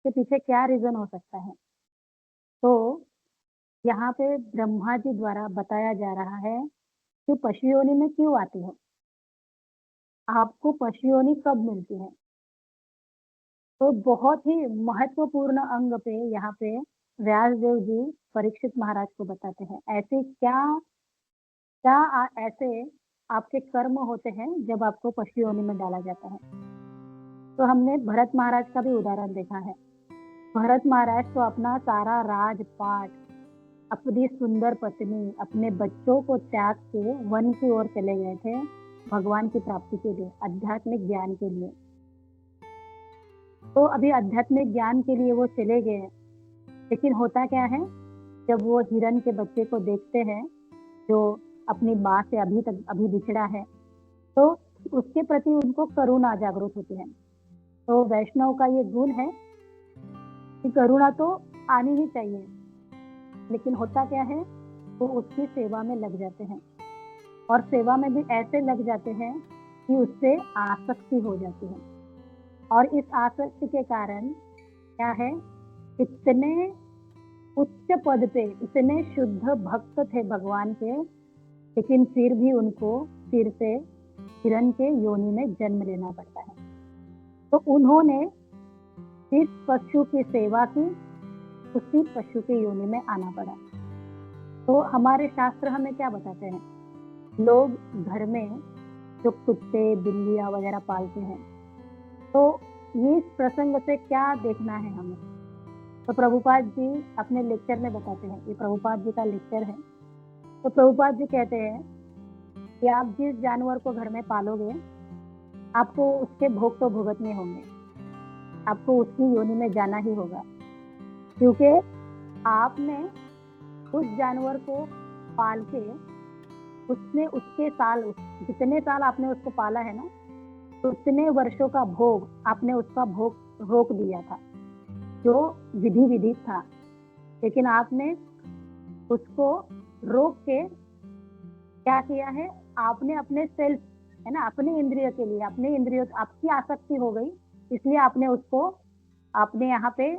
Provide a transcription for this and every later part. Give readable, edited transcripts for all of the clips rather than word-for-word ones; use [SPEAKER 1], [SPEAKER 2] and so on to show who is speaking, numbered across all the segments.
[SPEAKER 1] इसके पीछे क्या रीज़न हो सकता है? तो यहाँ पे ब्रह्मा जी द्वारा बताया जा रहा है कि पशु योनि में क्यों आती हो? आपको पशु योनि कब मिलती है? तो बहुत ही महत्वपूर्ण अंग पे यहाँ पे व्यासदेव जी परीक्षित महाराज को बताते हैं। ऐसे क्या क्या ऐसे आपके कर्म होते हैं जब आपको पशु योनि में डाला जाता है? तो हमने भरत महाराज का भी उदाहरण देखा है। भरत महाराज तो अपना सारा राजपाट, अपनी सुंदर पत्नी, अपने बच्चों को त्याग के वन की ओर चले गए थे, भगवान की प्राप्ति के लिए, आध्यात्मिक ज्ञान के लिए। तो अभी आध्यात्मिक ज्ञान के लिए वो चले गए, लेकिन होता क्या है, जब वो हिरण के बच्चे को देखते हैं, जो अपनी माँ से अभी बिछड़ा है, तो उसके प्रति उनको करुणा जागृत होती है। तो वैष्णव का ये गुण है कि करुणा तो आनी ही चाहिए, लेकिन होता क्या है, वो उसकी सेवा में लग जाते हैं और सेवा में भी ऐसे लग जाते हैं कि उससे आसक्ति हो जाती है। और इस आसक्ति के कारण क्या है, इतने उच्च पद पे इतने शुद्ध भक्त थे भगवान के, लेकिन फिर भी उनको फिर से हिरण के योनि में जन्म लेना पड़ता है। तो उन्होंने इस पशु की सेवा की, उसी पशु के योनि में आना पड़ा। तो हमारे शास्त्र हमें क्या बताते हैं, लोग घर में जो कुत्ते बिल्लियां वगैरह पालते हैं, तो ये इस प्रसंग से क्या देखना है हमें? तो प्रभुपाद जी अपने लेक्चर में बताते हैं, ये प्रभुपाद जी का लेक्चर है। तो प्रभुपाद जी कहते हैं कि आप जिस जानवर को घर में पालोगे, आपको उसके भोग तो भुगतने होंगे, आपको उसकी योनि में जाना ही होगा, क्योंकि आपने उस जानवर को पाल के उसने उसके साल, जितने साल आपने उसको पाला है ना, तो उतने वर्षों का भोग आपने उसका भोग रोक दिया था, जो विधि विधित था, लेकिन आपने उसको रोक के क्या किया है, आपने अपने सेल्फ है ना, अपने इंद्रिय के लिए, अपने इंद्रियों आपकी आसक्ति हो गई, इसलिए आपने उसको आपने यहाँ पे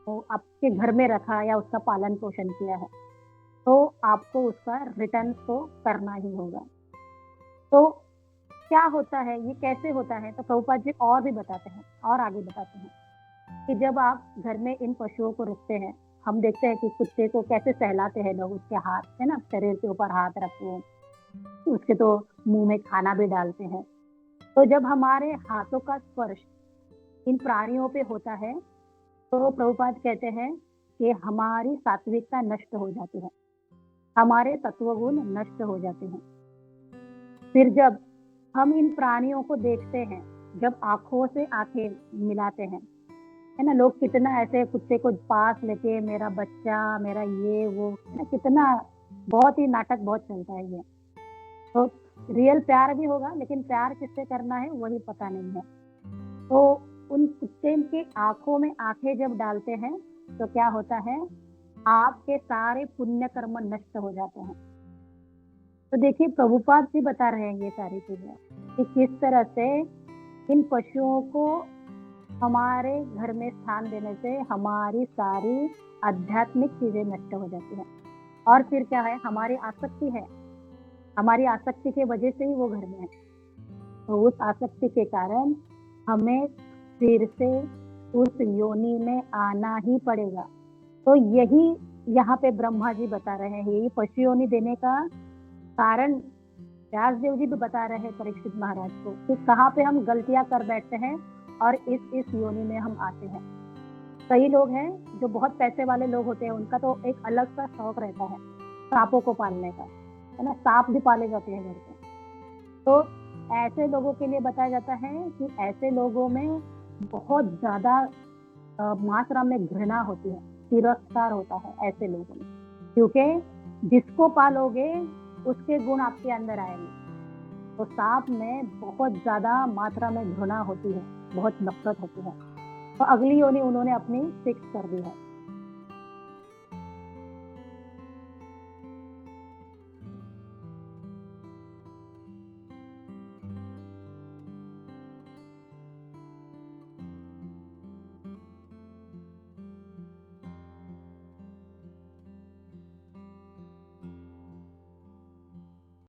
[SPEAKER 1] आपके घर में रखा या उसका पालन पोषण किया है, तो आपको उसका रिटर्न तो करना ही होगा। तो क्या होता है, ये कैसे होता है? तो प्रभुपाद जी और भी बताते हैं, और आगे बताते हैं कि जब आप घर में इन पशुओं को रखते हैं, हम देखते हैं कि कुत्ते को कैसे सहलाते हैं लोग, उसके हाथ है ना, शरीर के ऊपर हाथ रख के, उसके तो मुंह में खाना भी डालते हैं। तो जब हमारे हाथों का स्पर्श इन प्राणियों पे होता है, तो प्रभुपाद कहते हैं कि हमारी सात्विकता नष्ट हो जाती है, हमारे तत्वगुण नष्ट हो जाते हैं। फिर जब हम इन प्राणियों को देखते हैं, जब आंखों से आंखें मिलाते हैं, है ना, लोग कितना ऐसे कुत्ते को पास लेके मेरा बच्चा, मेरा ये वो, है ना, कितना बहुत ही नाटक बहुत चलता है ये। तो रियल प्यार भी होगा, लेकिन प्यार किससे करना है वही पता नहीं है। तो उन कुत्ते की आंखों में आंखें जब डालते हैं, तो क्या होता है, आपके सारे पुण्य कर्म नष्ट हो जाते हैं। तो देखिए प्रभुपाद जी बता रहे हैं ये सारी चीजें कि किस तरह से इन पशुओं को हमारे घर में स्थान देने से हमारी सारी आध्यात्मिक चीजें नष्ट हो जाती हैं। और फिर क्या है, हमारी आसक्ति है, हमारी आसक्ति के वजह से ही वो घर में है, तो उस आसक्ति के कारण हमें फिर से उस योनि में आना ही पड़ेगा। तो यही यहाँ पे ब्रह्मा जी बता रहे हैं, यही पशु योनि देने का कारण व्यासदेव जी भी बता रहे हैं परीक्षित महाराज को कि कहाँ पे हम गलतियां कर बैठते हैं और इस योनि में हम आते हैं। कई लोग हैं जो बहुत पैसे वाले लोग होते हैं, उनका तो एक अलग सा शौक रहता है सांपों को पालने का, है ना, सांप भी पाले जाते हैं घर पे। तो ऐसे लोगों के लिए बताया जाता है कि ऐसे लोगों में बहुत ज्यादा मात्रा में घृणा होती है, तिरस्कार होता है ऐसे लोगों में, क्योंकि जिसको पालोगे उसके गुण आपके अंदर आएंगे। तो सांप में बहुत ज्यादा मात्रा में घृणा होती है, बहुत नफरत होती है, तो अगली योनि उन्होंने अपनी फिक्स कर दी है।